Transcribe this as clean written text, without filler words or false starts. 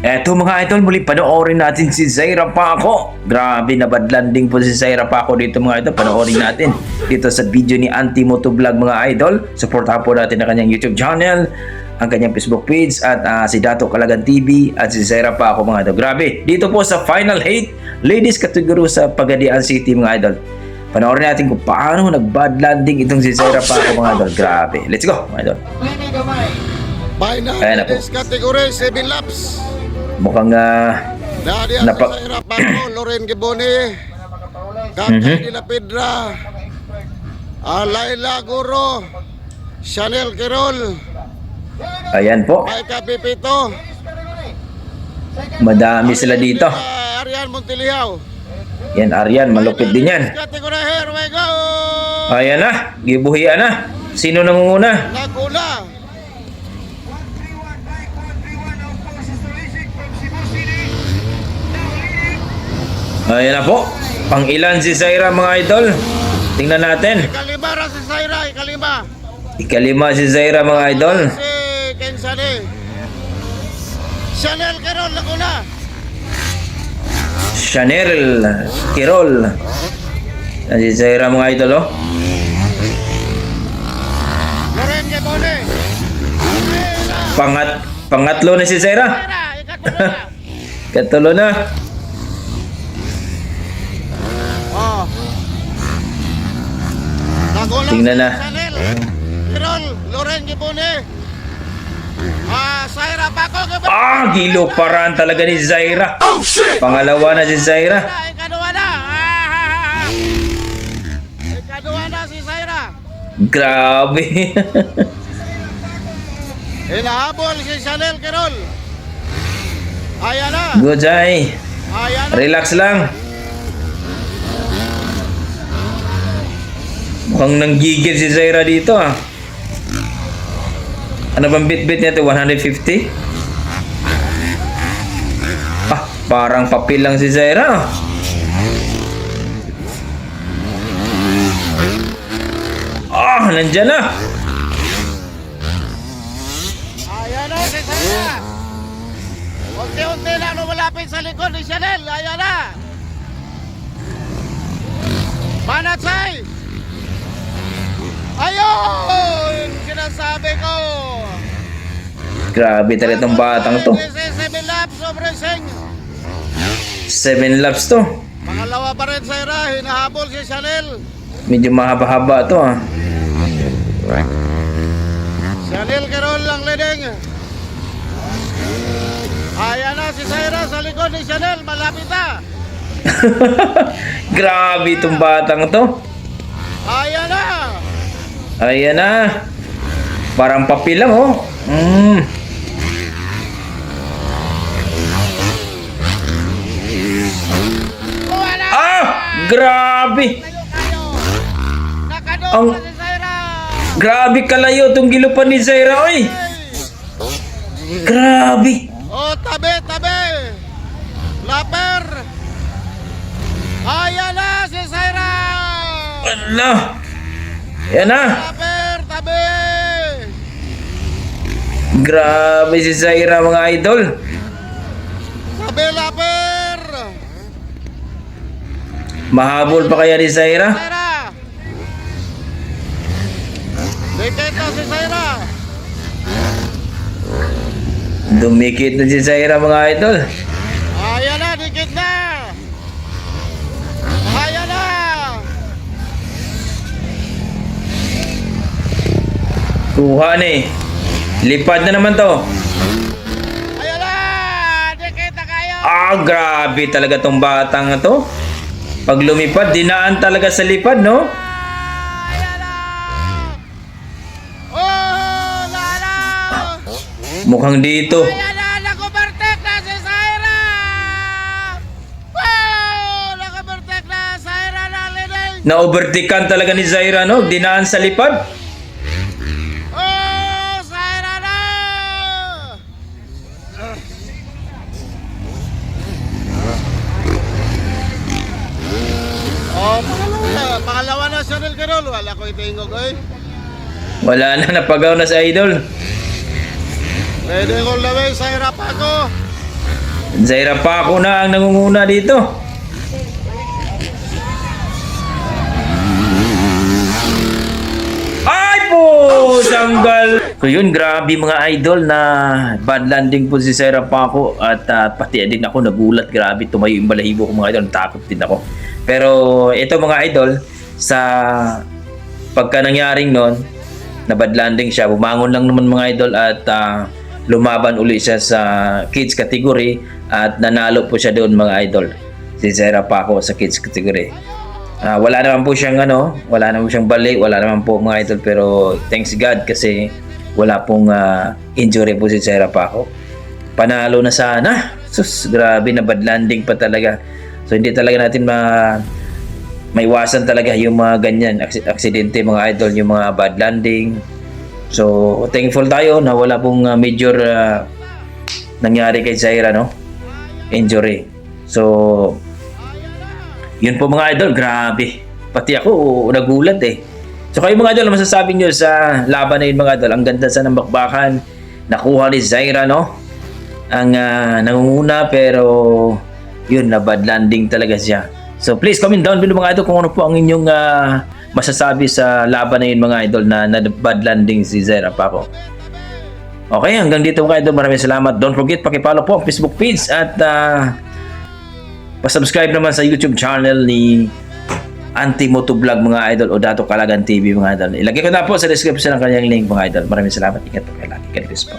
Eto mga idol, muli panoorin natin si Zaira Paco. Grabe, nabad landing po si Zaira Paco dito mga idol. Panoorin natin dito sa video ni Auntie Motovlog mga idol. Supportahan po natin ang kanyang YouTube channel, ang kanyang Facebook page at si Dato Kalagan TV at si Zaira Paco mga idol. Grabe, dito po sa Final 8 Ladies category sa Pagadian City mga idol. Panoorin natin kung paano nagbad landing itong si Zaira Paco mga idol. Grabe, let's go mga idol. Final Ayan na po. Ladies category 7 laps. Mukhang Dadi ang Zaira Paco, Loren Giboni, Kakay de la Pedra, Laila Guro, Chanel Quirol, ayan po, Maika Pipito, madami sila dito. Arian Montiliao. Yan, Arian, malupit din yan. Category, here we go. Ayan na, gibuhian na. Sino nangunguna? Naguna. Ayan na po. Pang ilan si Zaira mga idol? Tingnan natin. Ikalima ra si Zaira, ikalima. Ikalima si Zaira mga idol. Si Kensani. Chanel Quirol, Laguna. Chanel Quirol. Yan si Zaira mga idol oh. Loren Giboni. Pangatlo na si Zaira. Zaira, ikatlo na. Katulo na. Oh. Nagulang Tingnan na. Chanel, Quirol, Loren Giboni. Zaira Paco, Giboni. Giluparan talaga ni Zaira. Pangalawa na si Zaira. Ikaduwa na. Ikaduwa na si Zaira. Grabe. Hinahabol si Chanel Quirol. Ayan na. Good day. Ayan na. Relax lang. Mukhang nanggigil si Zaira dito ah. Ano bang bit-bit niya ito? 150? Parang papel lang si Zaira. Nandyan na. Ayan na si Zaira. Unti-unti na lumalapit sa likod ni Chanel. Ayan na. Manatsay. Ayun! Sinasabi ko. Grabe talaga itong batang to. 7 laps of racing. 7 laps to. Pangalawa pa rin Zaira. Hinahabol si Chanel. Medyo mahaba-haba to ah. Chanel Quirol ang leading. Ayan na si Zaira sa likod ni Chanel. Malapit na. Grabe itong batang to. Ayan na. Ayan na. Parang papel lang oh. Wala. Grabe. Nakadong Ang- na si Zaira. Grabe kalayo itong gilupan ni Zaira oy. Grabe. Oh, tabi, tabi. Laper. Ayan na si Zaira. Ala. Ayan na. Laper, tabi. Grabe si Zaira mga idol. Tabi, laper. Mahabol pa kaya ni Zaira? Zaira. Dikit na si Zaira. Dumikit na si Zaira mga idol. Ayan na, dikit na. Ayan na. Kuha na eh. Lipad na naman to. Ayan na. Dikit na kayo. Grabe talaga tong batang na to. Pag lumipad, dinaan talaga sa lipad, no? Ayan na. Oh, lala. Mukhang dito. Ayan na, nag-overtake na si Zaira. Wow, nag-overtake na Zaira na leading. Na-overtakean talaga ni Zaira, no? Dinaan sa lipad. Oh, Zaira na. Oh, pangalawa na Chanel Quirol. Wala ko itingog eh. Wala na, napagaw na sa idol. Pwede ko laway sa hirap ako. Zaira Paco na ang nangunguna dito. Ay po! Sanggal! So yun, grabe mga idol na bad landing po si Zaira Paco at pati din ako nagulat. Grabe, tumayo yung balahibo ko mga idol. Takot din ako. Pero ito mga idol, sa pagka nangyaring nun, na bad landing siya, bumangon lang naman mga idol at lumaban uli siya sa kids category at nanalo po siya doon mga idol. Si Zaira Paco sa kids category. Wala naman po siyang wala naman siyang bali, wala naman po mga idol, pero thanks God kasi wala pong injury po si Zaira Paco. Panalo na sana. Sus, grabe na bad landing pa talaga. So hindi talaga natin maiwasan talaga yung mga ganyan aksidente mga idol, yung mga bad landing. So thankful tayo na wala pong major nangyari kay Zaira, no? Injury. So yun po mga idol, grabe. Pati ako nagulat eh. So kayo mga idol, masasabi nyo sa laban na yun mga idol? Ang ganda sa bakbakan. Nakuha ni Zaira, no? Ang nangunguna, pero yun, na bad landing talaga siya. So please comment down below mga idol kung ano po ang inyong masasabi sa laban na yun mga idol na bad landing si Zaira Paco. Okay, hanggang dito mga idol. Maraming salamat. Don't forget, pakipollow po ang Facebook page at pasubscribe naman sa YouTube channel ni Auntie Motovlog mga idol o Dato Calagan TV mga idol. Ilagay ko na po sa description ng kanyang link mga idol. Maraming salamat. Ingat po kayo lagi. God bless po.